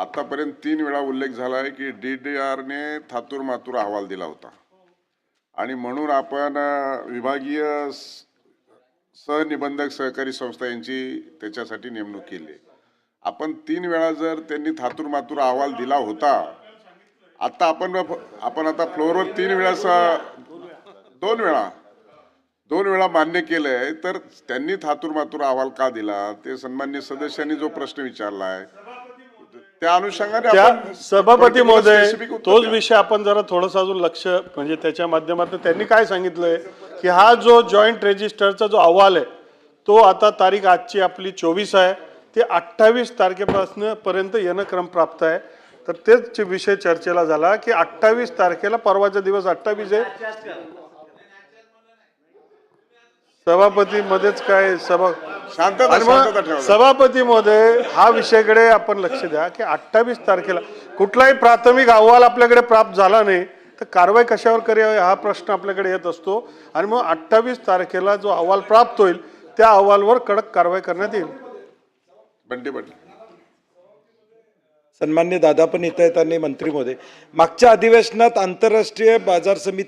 आतापर्यंत 3 वेळा उल्लेख झाला आहे की DDRने थातूर मातूर अहवाल दिला होता आणि म्हणून आपण विभागीय सहनिबंधक सहकारी संस्था यांची त्याच्यासाठी नेमणूक केली. आपण 3 वेळा जर त्यांनी थातूर मातूर अहवाल दिला होता, आता आपण आता फ्लोअरवर 3 वेळा 2 वेळा मान्य केलंय, तर त्यांनी थातूर मातूर अहवाल का दिला ते सन्मान्य सदस्यांनी जो प्रश्न विचारला आहे त्या अनुषंगाने सभापती महोदय तोच विषय आपण जरा थोडंसं अजून लक्ष म्हणजे त्याच्या माध्यमातून त्यांनी काय सांगितलंय की हा जो जॉईंट रजिस्टरचा जो अहवाल आहे तो आता तारीख आजची आपली 24 आहे, ते 28 तारखेपासून पर्यंत येणं क्रमप्राप्त आहे. तर तेच विषय चर्चेला झाला की 28 तारखेला परवाचा दिवस 28 आहे. सभापती मध्येच काय सभापती महोदय हा विषयाकडे आपण लक्ष द्या की 28 तारखेला कुठलाही प्राथमिक अहवाल आपल्याकडे प्राप्त झाला नाही तर कारवाई कशावर करावी हा प्रश्न आपल्याकडे येत असतो. आणि मग 28 तारखेला जो अहवाल प्राप्त होईल त्या अहवालावर कडक कारवाई करण्यात येईल. सन्मान्य दादा पण येत आहेत आणि मंत्री महोदय, मागच्या अधिवेशनात आंतरराष्ट्रीय बाजार समिती